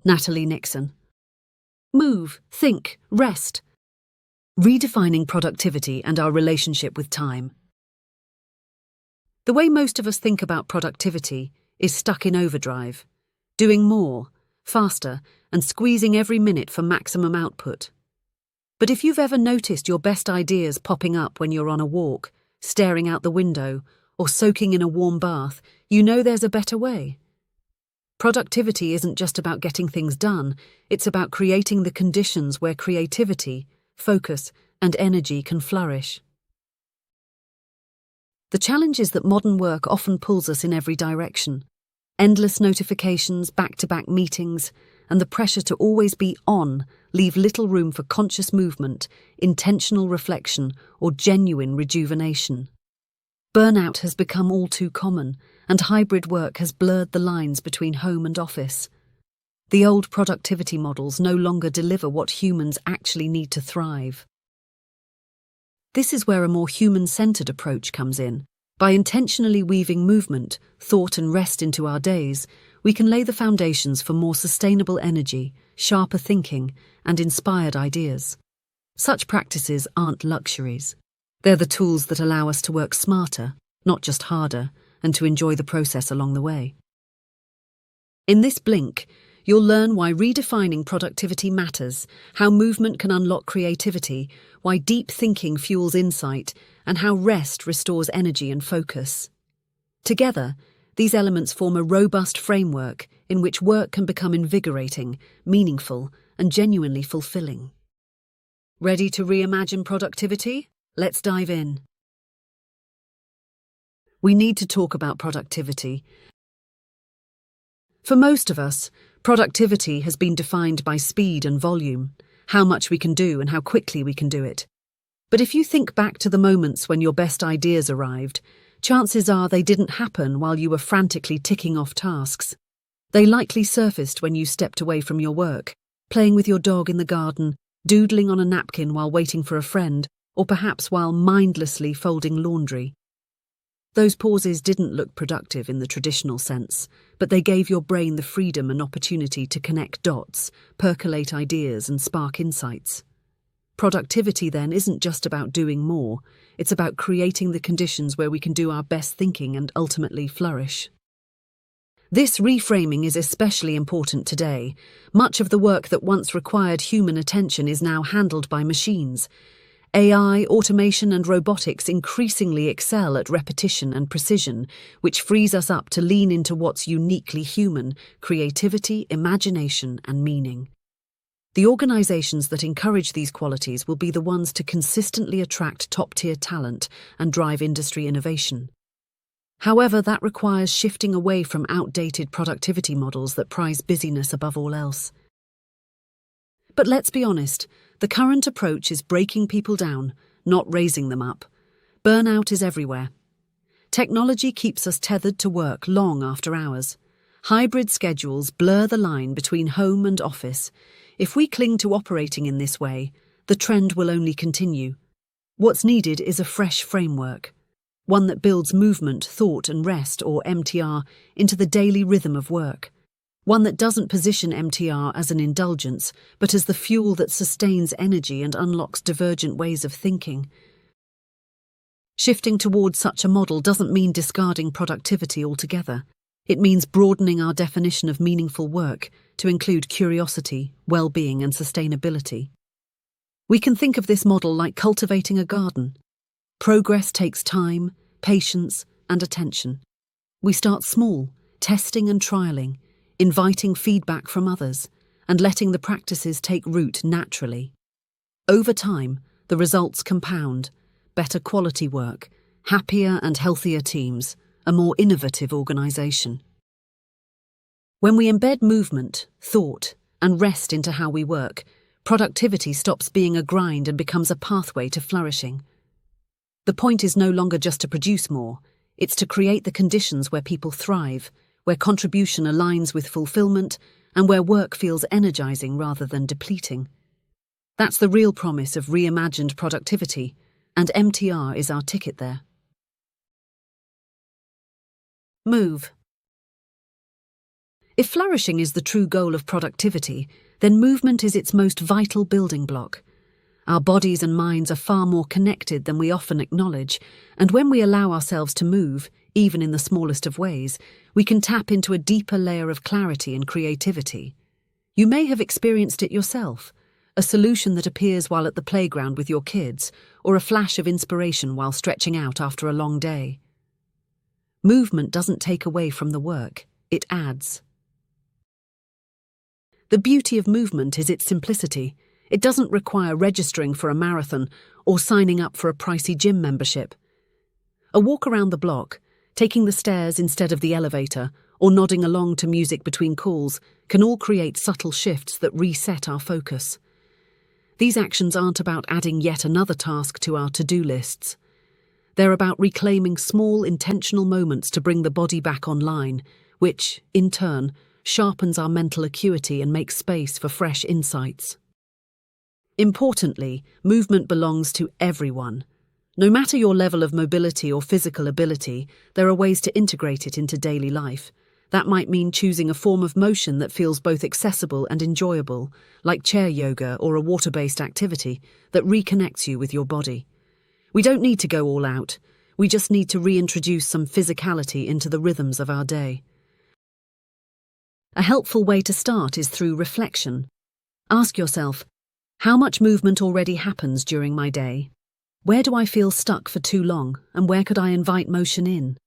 Natalie Nixon. Move, think, rest. Redefining productivity and our relationship with time. The way most of us think about productivity is stuck in overdrive, doing more, faster, and squeezing every minute for maximum output. But if you've ever noticed your best ideas popping up when you're on a walk, staring out the window, or soaking in a warm bath, you know there's a better way. Productivity isn't just about getting things done, it's about creating the conditions where creativity, focus, and energy can flourish. The challenge is that modern work often pulls us in every direction. Endless notifications, back-to-back meetings, and the pressure to always be on leave little room for conscious movement, intentional reflection, or genuine rejuvenation. Burnout has become all too common, and hybrid work has blurred the lines between home and office. The old productivity models no longer deliver what humans actually need to thrive. This is where a more human-centered approach comes in. By intentionally weaving movement, thought, and rest into our days, we can lay the foundations for more sustainable energy, sharper thinking, and inspired ideas. Such practices aren't luxuries. They're the tools that allow us to work smarter, not just harder, and to enjoy the process along the way. In this blink, you'll learn why redefining productivity matters, how movement can unlock creativity, why deep thinking fuels insight, and how rest restores energy and focus. Together, these elements form a robust framework in which work can become invigorating, meaningful, and genuinely fulfilling. Ready to reimagine productivity? Let's dive in. We need to talk about productivity. For most of us, productivity has been defined by speed and volume, how much we can do and how quickly we can do it. But if you think back to the moments when your best ideas arrived, chances are they didn't happen while you were frantically ticking off tasks. They likely surfaced when you stepped away from your work, playing with your dog in the garden, doodling on a napkin while waiting for a friend, or perhaps while mindlessly folding laundry. Those pauses didn't look productive in the traditional sense, but they gave your brain the freedom and opportunity to connect dots, percolate ideas, and spark insights. Productivity, then, isn't just about doing more, it's about creating the conditions where we can do our best thinking and ultimately flourish. This reframing is especially important today. Much of the work that once required human attention is now handled by machines. AI, automation, and robotics increasingly excel at repetition and precision, which frees us up to lean into what's uniquely human: creativity, imagination, and meaning. The organizations that encourage these qualities will be the ones to consistently attract top-tier talent and drive industry innovation. However, that requires shifting away from outdated productivity models that prize busyness above all else. But let's be honest, the current approach is breaking people down, not raising them up. Burnout is everywhere. Technology keeps us tethered to work long after hours. Hybrid schedules blur the line between home and office. If we cling to operating in this way, the trend will only continue. What's needed is a fresh framework, one that builds movement, thought, and rest, or MTR, into the daily rhythm of work. One that doesn't position MTR as an indulgence, but as the fuel that sustains energy and unlocks divergent ways of thinking. Shifting towards such a model doesn't mean discarding productivity altogether. It means broadening our definition of meaningful work to include curiosity, well-being, and sustainability. We can think of this model like cultivating a garden. Progress takes time, patience, and attention. We start small, testing and trialing, inviting feedback from others, and letting the practices take root naturally. Over time, the results compound: better quality work, happier and healthier teams, a more innovative organization. When we embed movement, thought, and rest into how we work, productivity stops being a grind and becomes a pathway to flourishing. The point is no longer just to produce more, it's to create the conditions where people thrive, where contribution aligns with fulfillment, and where work feels energizing rather than depleting. That's the real promise of reimagined productivity, and MTR is our ticket there. Move. If flourishing is the true goal of productivity, then movement is its most vital building block. Our bodies and minds are far more connected than we often acknowledge, and when we allow ourselves to move, even in the smallest of ways, we can tap into a deeper layer of clarity and creativity. You may have experienced it yourself, a solution that appears while at the playground with your kids, or a flash of inspiration while stretching out after a long day. Movement doesn't take away from the work, it adds. The beauty of movement is its simplicity. It doesn't require registering for a marathon or signing up for a pricey gym membership. A walk around the block, taking the stairs instead of the elevator, or nodding along to music between calls can all create subtle shifts that reset our focus. These actions aren't about adding yet another task to our to-do lists. They're about reclaiming small, intentional moments to bring the body back online, which, in turn, sharpens our mental acuity and makes space for fresh insights. Importantly, movement belongs to everyone. No matter your level of mobility or physical ability, there are ways to integrate it into daily life. That might mean choosing a form of motion that feels both accessible and enjoyable, like chair yoga or a water-based activity that reconnects you with your body. We don't need to go all out. We just need to reintroduce some physicality into the rhythms of our day. A helpful way to start is through reflection. Ask yourself, how much movement already happens during my day? Where do I feel stuck for too long, and where could I invite motion in?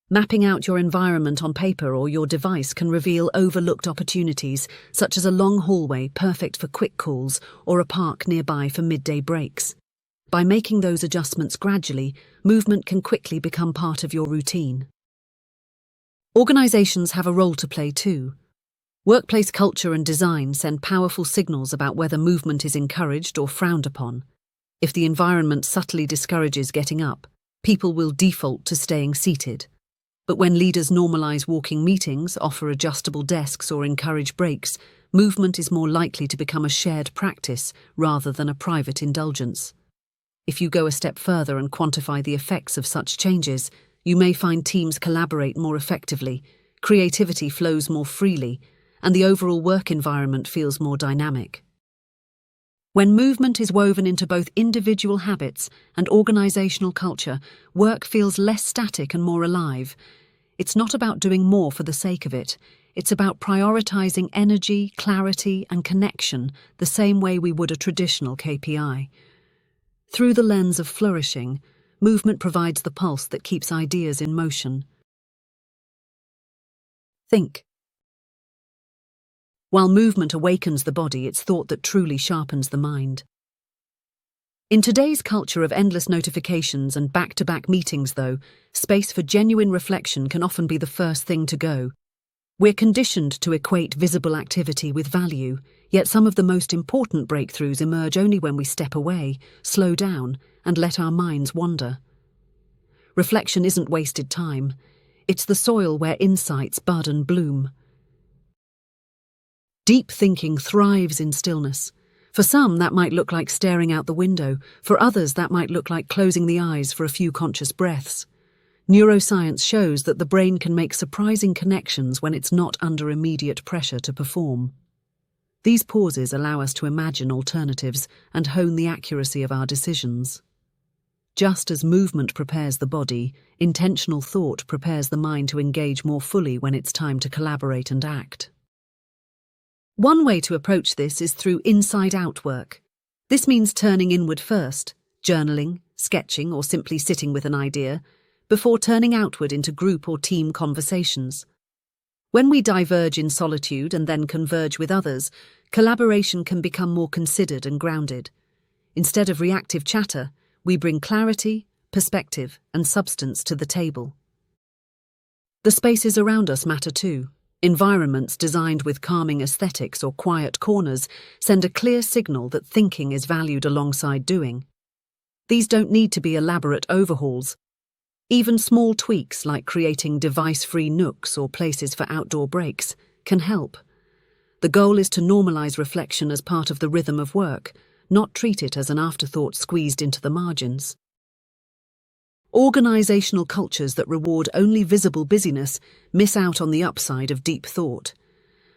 Mapping out your environment on paper or your device can reveal overlooked opportunities, such as a long hallway perfect for quick calls or a park nearby for midday breaks. By making those adjustments gradually, movement can quickly become part of your routine. Organizations have a role to play too. Workplace culture and design send powerful signals about whether movement is encouraged or frowned upon. If the environment subtly discourages getting up, people will default to staying seated. But when leaders normalize walking meetings, offer adjustable desks, or encourage breaks, movement is more likely to become a shared practice rather than a private indulgence. If you go a step further and quantify the effects of such changes, you may find teams collaborate more effectively, creativity flows more freely, and the overall work environment feels more dynamic. When movement is woven into both individual habits and organizational culture, work feels less static and more alive. It's not about doing more for the sake of it. It's about prioritizing energy, clarity, and connection the same way we would a traditional KPI. Through the lens of flourishing, movement provides the pulse that keeps ideas in motion. Think. While movement awakens the body, it's thought that truly sharpens the mind. In today's culture of endless notifications and back-to-back meetings, though, space for genuine reflection can often be the first thing to go. We're conditioned to equate visible activity with value, yet some of the most important breakthroughs emerge only when we step away, slow down, and let our minds wander. Reflection isn't wasted time. It's the soil where insights bud and bloom. Deep thinking thrives in stillness. For some, that might look like staring out the window. For others, that might look like closing the eyes for a few conscious breaths. Neuroscience shows that the brain can make surprising connections when it's not under immediate pressure to perform. These pauses allow us to imagine alternatives and hone the accuracy of our decisions. Just as movement prepares the body, intentional thought prepares the mind to engage more fully when it's time to collaborate and act. One way to approach this is through inside-out work. This means turning inward first, journaling, sketching, or simply sitting with an idea, before turning outward into group or team conversations. When we diverge in solitude and then converge with others, collaboration can become more considered and grounded. Instead of reactive chatter, we bring clarity, perspective, and substance to the table. The spaces around us matter too. Environments designed with calming aesthetics or quiet corners send a clear signal that thinking is valued alongside doing. These don't need to be elaborate overhauls. Even small tweaks like creating device-free nooks or places for outdoor breaks can help. The goal is to normalize reflection as part of the rhythm of work, not treat it as an afterthought squeezed into the margins. Organizational cultures that reward only visible busyness miss out on the upside of deep thought.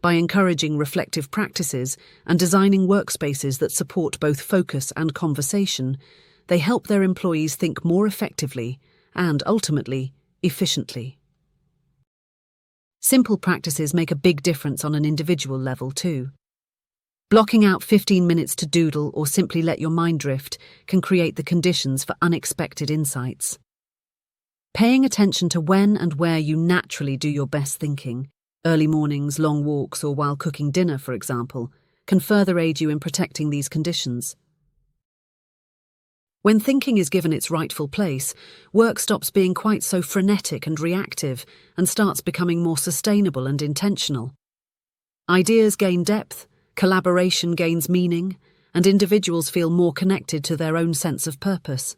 By encouraging reflective practices and designing workspaces that support both focus and conversation, they help their employees think more effectively and, ultimately, efficiently. Simple practices make a big difference on an individual level too. Blocking out 15 minutes to doodle or simply let your mind drift can create the conditions for unexpected insights. Paying attention to when and where you naturally do your best thinking, early mornings, long walks, or while cooking dinner, for example, can further aid you in protecting these conditions. When thinking is given its rightful place, work stops being quite so frenetic and reactive and starts becoming more sustainable and intentional. Ideas gain depth, collaboration gains meaning, and individuals feel more connected to their own sense of purpose.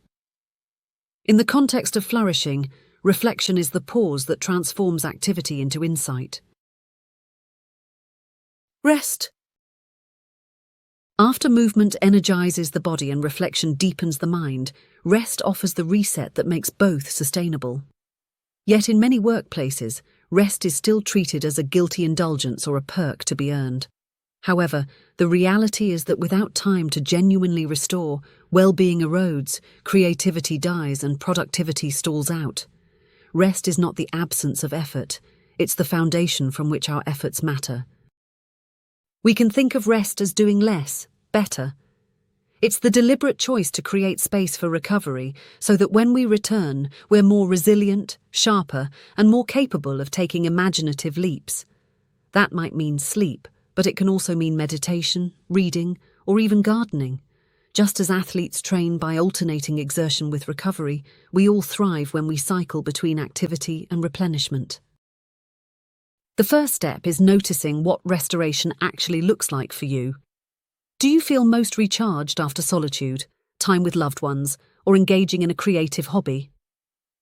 In the context of flourishing, reflection is the pause that transforms activity into insight. Rest. After movement energizes the body and reflection deepens the mind, rest offers the reset that makes both sustainable. Yet in many workplaces, rest is still treated as a guilty indulgence or a perk to be earned. However, the reality is that without time to genuinely restore, well-being erodes, creativity dies, and productivity stalls out. Rest is not the absence of effort, it's the foundation from which our efforts matter. We can think of rest as doing less, better. It's the deliberate choice to create space for recovery so that when we return, we're more resilient, sharper, and more capable of taking imaginative leaps. That might mean sleep, but it can also mean meditation, reading, or even gardening. Just as athletes train by alternating exertion with recovery, we all thrive when we cycle between activity and replenishment. The first step is noticing what restoration actually looks like for you. Do you feel most recharged after solitude, time with loved ones, or engaging in a creative hobby?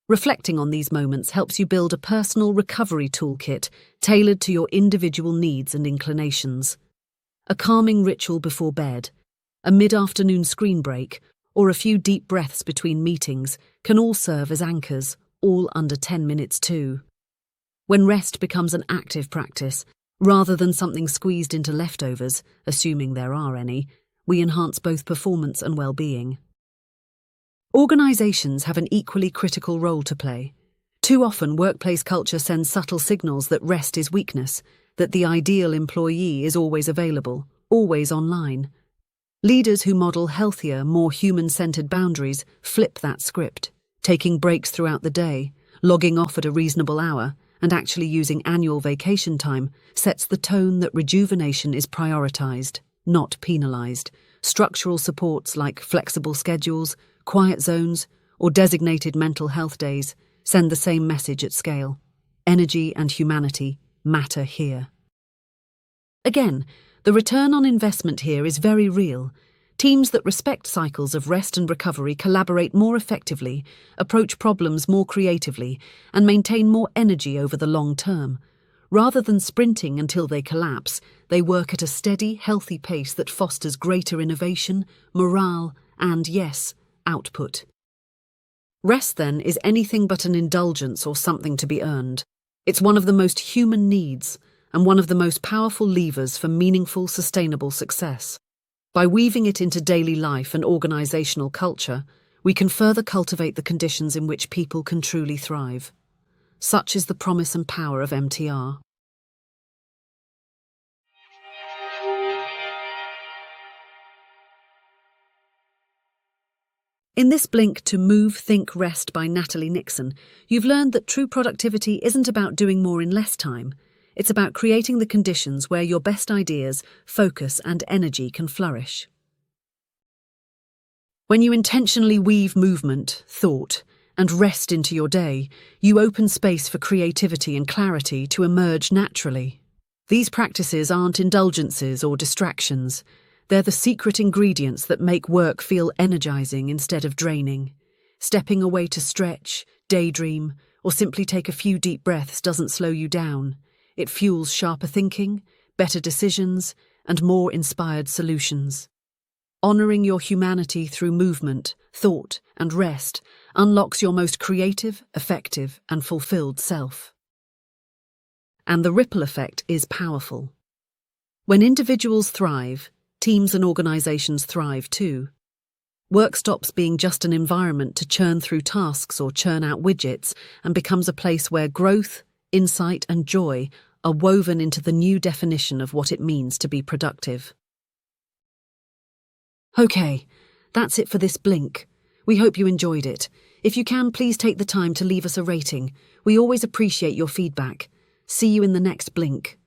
Reflecting on these moments helps you build a personal recovery toolkit tailored to your individual needs and inclinations. A calming ritual before bed, a mid-afternoon screen break, or a few deep breaths between meetings can all serve as anchors, all under 10 minutes too. When rest becomes an active practice, rather than something squeezed into leftovers, assuming there are any, we enhance both performance and well-being. Organizations have an equally critical role to play. Too often, workplace culture sends subtle signals that rest is weakness, that the ideal employee is always available, always online. Leaders who model healthier, more human-centered boundaries flip that script, taking breaks throughout the day, logging off at a reasonable hour, and actually using annual vacation time sets the tone that rejuvenation is prioritized, not penalized. Structural supports like flexible schedules, quiet zones, or designated mental health days send the same message at scale. Energy and humanity matter here. Again, the return on investment here is very real. Teams that respect cycles of rest and recovery collaborate more effectively, approach problems more creatively, and maintain more energy over the long term. Rather than sprinting until they collapse, they work at a steady, healthy pace that fosters greater innovation, morale, and, yes, output. Rest, then, is anything but an indulgence or something to be earned. It's one of the most human needs and one of the most powerful levers for meaningful, sustainable success. By weaving it into daily life and organizational culture, we can further cultivate the conditions in which people can truly thrive. Such is the promise and power of MTR. In this blink to Move, Think, Rest by Natalie Nixon, you've learned that true productivity isn't about doing more in less time. It's about creating the conditions where your best ideas, focus, and energy can flourish. When you intentionally weave movement, thought, and rest into your day, you open space for creativity and clarity to emerge naturally. These practices aren't indulgences or distractions. They're the secret ingredients that make work feel energizing instead of draining. Stepping away to stretch, daydream, or simply take a few deep breaths doesn't slow you down. It fuels sharper thinking, better decisions, and more inspired solutions. Honoring your humanity through movement, thought, and rest unlocks your most creative, effective, and fulfilled self. And the ripple effect is powerful. When individuals thrive, teams and organizations thrive too. Work stops being just an environment to churn through tasks or churn out widgets and becomes a place where growth, insight, and joy are woven into the new definition of what it means to be productive. Okay, that's it for this Blink. We hope you enjoyed it. If you can, please take the time to leave us a rating. We always appreciate your feedback. See you in the next Blink.